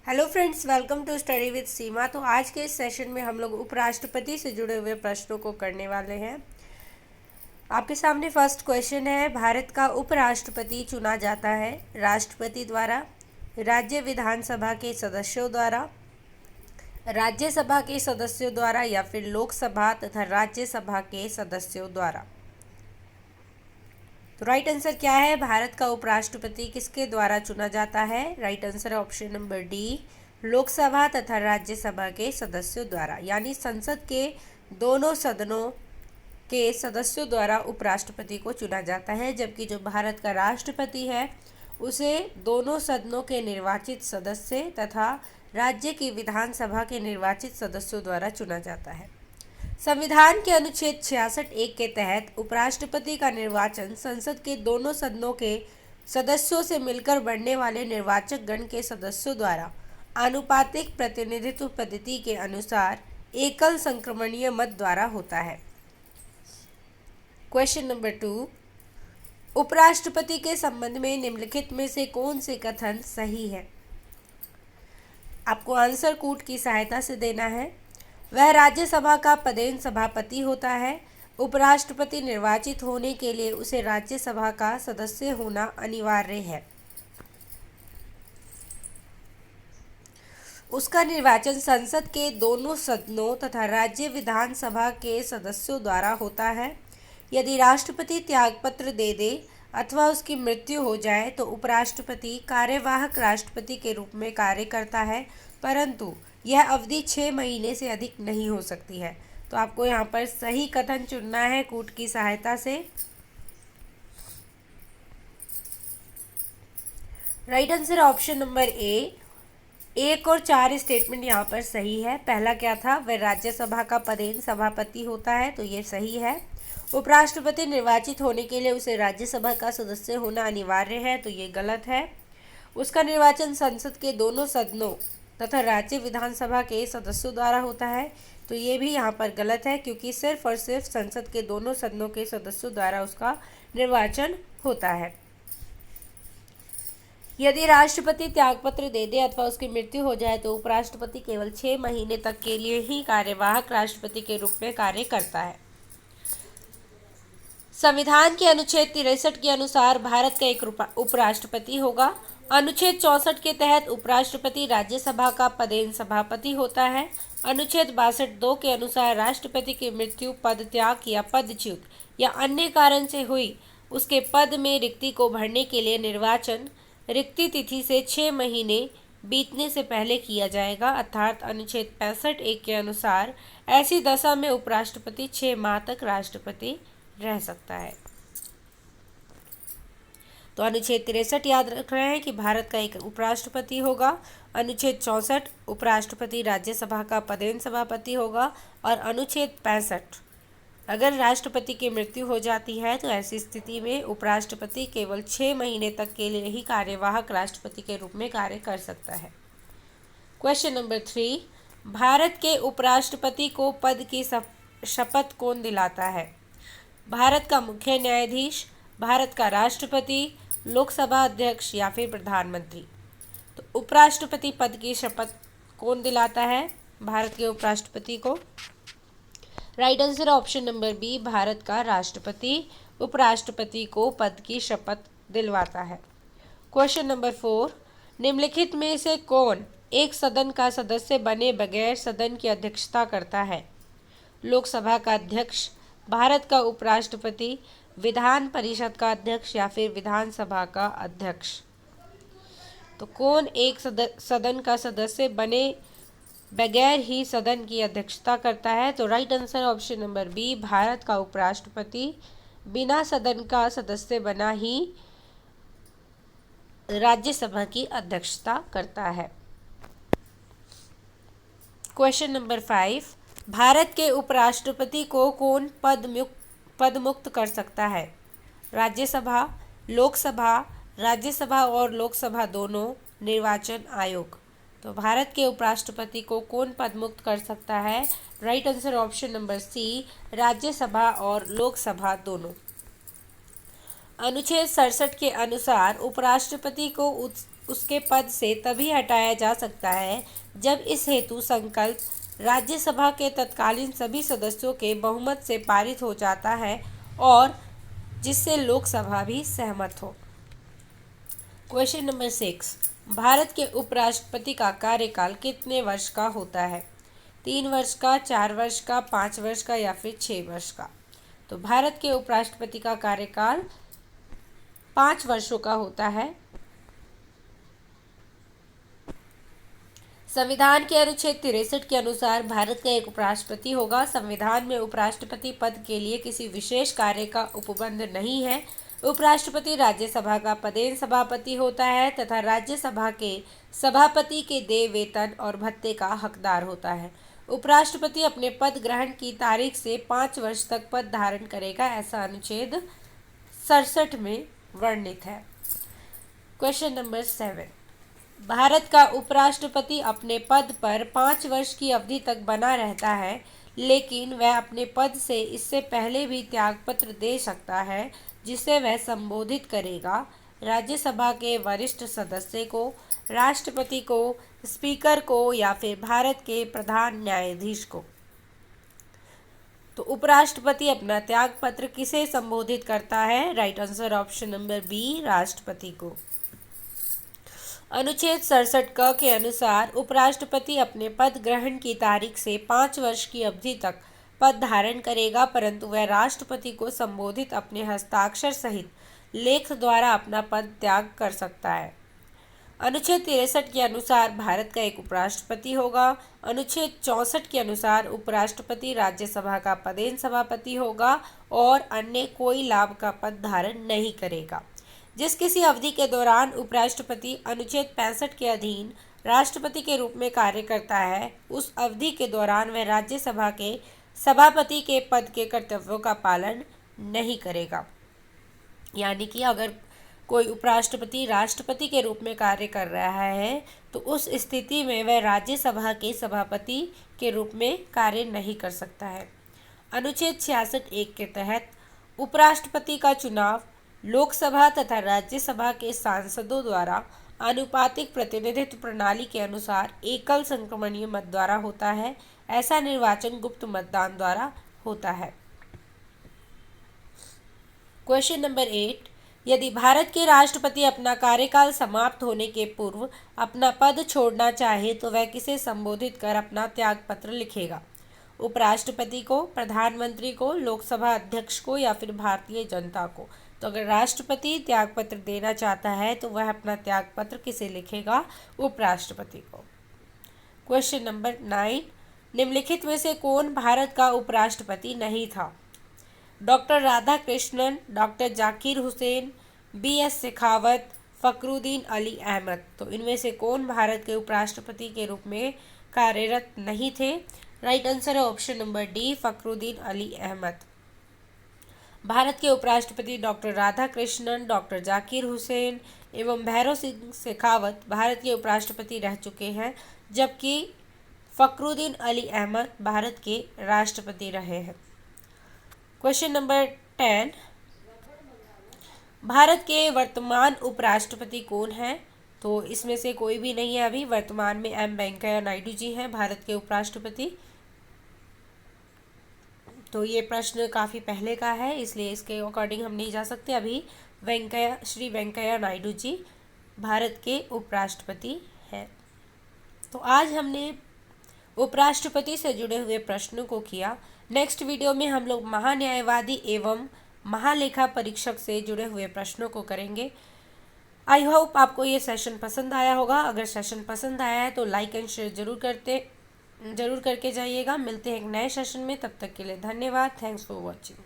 Hello friends, welcome to study with Seema. तो आज के इस सेशन में हम लोग उपराष्ट्रपति से जुड़े हुए प्रश्नों को करने वाले हैं। आपके सामने फर्स्ट क्वेश्चन है, भारत का उपराष्ट्रपति चुना जाता है राष्ट्रपति द्वारा, राज्य विधानसभा के सदस्यों द्वारा, राज्यसभा के सदस्यों द्वारा या फिर लोकसभा तथा राज्यसभा के सदस्यों द्वारा। तो राइट आंसर क्या है? भारत का उपराष्ट्रपति किसके द्वारा चुना जाता है? राइट आंसर है ऑप्शन नंबर डी, लोकसभा तथा राज्यसभा के सदस्यों द्वारा, यानी संसद के दोनों सदनों के सदस्यों द्वारा उपराष्ट्रपति को चुना जाता है। जबकि जो भारत का राष्ट्रपति है उसे दोनों सदनों के निर्वाचित सदस्य तथा राज्य की विधानसभा के निर्वाचित सदस्यों द्वारा चुना जाता है। संविधान के अनुच्छेद 66(1) के तहत उपराष्ट्रपति का निर्वाचन संसद के दोनों सदनों के सदस्यों से मिलकर बढ़ने वाले निर्वाचक गण के सदस्यों द्वारा आनुपातिक प्रतिनिधित्व पद्धति के अनुसार एकल संक्रमणीय मत द्वारा होता है। क्वेश्चन नंबर 2, उपराष्ट्रपति के संबंध में निम्नलिखित में से कौन से कथन सही है? आपको आंसर कूट की सहायता से देना है। वह राज्यसभा का पदेन सभापति होता है। उपराष्ट्रपति निर्वाचित होने के लिए उसे राज्यसभा का सदस्य होना अनिवार्य है। उसका निर्वाचन संसद के दोनों सदनों तथा राज्य विधानसभा के सदस्यों द्वारा होता है। यदि राष्ट्रपति त्यागपत्र दे दे अथवा उसकी मृत्यु हो जाए तो उपराष्ट्रपति कार्यवाहक राष्ट्रपति के रूप में कार्य करता है, परंतु यह अवधि 6 महीने से अधिक नहीं हो सकती है। तो आपको यहाँ पर सही कथन चुनना है कूट की सहायता से। Right answer option number A, 1 और 4 स्टेटमेंट यहाँ पर सही है। पहला क्या था? वह राज्यसभा का पदेन सभापति होता है, तो ये सही है। उपराष्ट्रपति निर्वाचित होने के लिए उसे राज्यसभा का सदस्य होना अनिवार्य है, तो ये गलत है। उसका निर्वाचन संसद के दोनों सदनों तथा राज्य विधानसभा के सदस्यों द्वारा होता है, तो ये भी यहाँ पर गलत है, क्योंकि सिर्फ और सिर्फ संसद के दोनों सदनों के सदस्यों द्वारा उसका निर्वाचन होता है। यदि राष्ट्रपति त्यागपत्र दे दे अथवा उसकी मृत्यु हो जाए तो उपराष्ट्रपति केवल 6 महीने तक के लिए ही कार्यवाहक राष्ट्रपति के रूप में कार्य करता है। संविधान के अनुच्छेद 63 के अनुसार भारत का एक उपराष्ट्रपति होगा। अनुच्छेद 64 के तहत उपराष्ट्रपति राज्यसभा का पदेन सभापति होता है। अनुच्छेद 62(2) के अनुसार राष्ट्रपति की मृत्यु, पद त्याग या पदच्युत या अन्य कारण से हुई उसके पद में रिक्ति को भरने के लिए निर्वाचन रिक्ति तिथि से 6 महीने बीतने से पहले किया जाएगा, अर्थात अनुच्छेद 65(1) के अनुसार ऐसी दशा में उपराष्ट्रपति 6 माह तक राष्ट्रपति रह सकता है। तो अनुच्छेद 63 याद रख रहे हैं कि भारत का एक उपराष्ट्रपति होगा। अनुच्छेद 64 उपराष्ट्रपति राज्यसभा का पदेन सभापति होगा। और अनुच्छेद 65 अगर राष्ट्रपति की मृत्यु हो जाती है तो ऐसी स्थिति में उपराष्ट्रपति केवल 6 महीने तक के लिए ही कार्यवाहक राष्ट्रपति के रूप में कार्य कर सकता है। क्वेश्चन नंबर 3, भारत के उपराष्ट्रपति को पद की शपथ कौन दिलाता है? भारत का मुख्य न्यायाधीश, भारत का राष्ट्रपति, लोकसभा अध्यक्ष या फिर प्रधानमंत्री। तो उपराष्ट्रपति पद की शपथ कौन दिलाता है भारत के उपराष्ट्रपति को? Right answer option number B, Bharat का राष्ट्रपति उपराष्ट्रपति को पद की शपथ दिलवाता है। क्वेश्चन नंबर 4, निम्नलिखित में से कौन एक सदन का सदस्य बने बगैर सदन की अध्यक्षता करता है? लोकसभा का अध्यक्ष, भारत का उपराष्ट्रपति, विधान परिषद का अध्यक्ष या फिर विधानसभा का अध्यक्ष। तो कौन एक सदन का सदस्य बने बगैर ही सदन की अध्यक्षता करता है? तो right answer option number B, Bharat का उपराष्ट्रपति बिना सदन का सदस्य बना ही राज्यसभा की अध्यक्षता करता है। क्वेश्चन नंबर 5, भारत के उपराष्ट्रपति को कौन पद मुक्त कर सकता है? राज्यसभा, लोकसभा, राज्यसभा और लोकसभा दोनों, निर्वाचन आयोग। तो भारत के उपराष्ट्रपति को कौन पद मुक्त कर सकता है? Right answer option number C, Rajya Sabha और लोकसभा दोनों। अनुच्छेद 67 के अनुसार उपराष्ट्रपति को उसके पद से तभी हटाया जा सकता है जब इस हेतु संकल्प राज्यसभा के तत्कालीन सभी सदस्यों के बहुमत से पारित हो जाता है और जिससे लोकसभा भी सहमत हो। क्वेश्चन नंबर 6, भारत के उपराष्ट्रपति का कार्यकाल कितने वर्ष का होता है? 3 वर्ष का, 4 वर्ष का, 5 वर्ष का या फिर 6 वर्ष का? तो भारत के उपराष्ट्रपति का कार्यकाल 5 वर्षों का होता है। संविधान के अनुच्छेद 63 के अनुसार भारत का एक उपराष्ट्रपति होगा। संविधान में उपराष्ट्रपति पद के लिए किसी विशेष कार्य का उपबंध नहीं है। उपराष्ट्रपति राज्यसभा का पदेन सभापति होता है तथा राज्यसभा के सभापति के देय वेतन और भत्ते का हकदार होता है। उपराष्ट्रपति अपने पद ग्रहण की तारीख से 5 वर्ष तक पद धारण करेगा, ऐसा अनुच्छेद 67 में वर्णित है। क्वेश्चन नंबर 7, भारत का उपराष्ट्रपति अपने पद पर 5 वर्ष की अवधि तक बना रहता है, लेकिन वह अपने पद से इससे पहले भी त्यागपत्र दे सकता है, जिसे वह संबोधित करेगा राज्यसभा के वरिष्ठ सदस्य को, राष्ट्रपति को, स्पीकर को या फिर भारत के प्रधान न्यायाधीश को। तो उपराष्ट्रपति अपना त्यागपत्र किसे संबोधित करता है? Right answer option number B, राष्ट्रपति को। अनुच्छेद 67 क के अनुसार उपराष्ट्रपति अपने पद ग्रहण की तारीख से 5 वर्ष की अवधि तक पद धारण करेगा, परंतु वह राष्ट्रपति को संबोधित अपने हस्ताक्षर सहित लेख द्वारा अपना पद त्याग कर सकता है। अनुच्छेद 63 के अनुसार भारत का एक उपराष्ट्रपति होगा। अनुच्छेद 64 के अनुसार उपराष्ट्रपति राज्यसभा का पदेन सभापति होगा और अन्य कोई लाभ का पद धारण नहीं करेगा। जिस किसी अवधि के दौरान उपराष्ट्रपति अनुच्छेद 65 के अधीन राष्ट्रपति के रूप में कार्य करता है, उस अवधि के दौरान वह राज्यसभा के सभापति के पद के कर्तव्यों का पालन नहीं करेगा। यानी कि अगर कोई उपराष्ट्रपति राष्ट्रपति के रूप में कार्य कर रहा है तो उस स्थिति में वह राज्यसभा के सभापति के रूप में कार्य नहीं कर सकता है। अनुच्छेद 66(1) के तहत उपराष्ट्रपति का चुनाव लोकसभा तथा राज्यसभा के सांसदों द्वारा आनुपातिक प्रतिनिधित्व प्रणाली के अनुसार एकल संक्रमणीय मत द्वारा होता है। ऐसा निर्वाचन गुप्त मतदान द्वारा होता है। क्वेश्चन नंबर 8, यदि भारत के राष्ट्रपति अपना कार्यकाल समाप्त होने के पूर्व अपना पद छोड़ना चाहे तो वह किसे संबोधित कर अपना त्यागपत्र लिखेगा? उपराष्ट्रपति को, प्रधानमंत्री को, लोकसभा अध्यक्ष को या फिर भारतीय जनता को? तो अगर राष्ट्रपति त्यागपत्र देना चाहता है तो वह अपना त्यागपत्र किसे लिखेगा? उपराष्ट्रपति को। क्वेश्चन नंबर 9, निम्नलिखित में से कौन भारत का उपराष्ट्रपति नहीं था? Doctor Radhakrishnan, doctor Zakir Hussain, BS Shekhawat, Fakhruddin Ali Ahmed. तो इनमें से कौन भारत के उपराष्ट्रपति के रूप में कार्यरत नहीं थे? राइट आंसर है option number D, Fakhruddin Ali Ahmed. Bharat के उपराष्ट्रपति डॉक्टर राधाकृष्णन, डॉक्टर जाकिर हुसैन एवं भैरव सिंह शेखावत भारत के उपराष्ट्रपति रह चुके हैं, जबकि फखरुद्दीन अली अहमद भारत के राष्ट्रपति रहे हैं। क्वेश्चन नंबर 10, भारत के वर्तमान उपराष्ट्रपति कौन हैं? तो इसमें से कोई भी नहीं है अभी। वर्तमान में M वेंकैया नायडू जी हैं भारत के उपराष्ट्रपति। तो ये प्रश्न काफ़ी पहले का है, इसलिए इसके अकॉर्डिंग हम नहीं जा सकते। अभी श्री वेंकैया नायडू जी भारत के उपराष्ट्रपति हैं। तो आज हमने उपराष्ट्रपति से जुड़े हुए प्रश्नों को किया। नेक्स्ट वीडियो में हम लोग महान्यायवादी एवं महालेखा परीक्षक से जुड़े हुए प्रश्नों को करेंगे। आई होप आपको ये सेशन पसंद आया होगा। अगर सेशन पसंद आया है तो लाइक एंड शेयर जरूर करके जाइएगा। मिलते हैं एक नए सेशन में, तब तक के लिए धन्यवाद। Thanks for watching.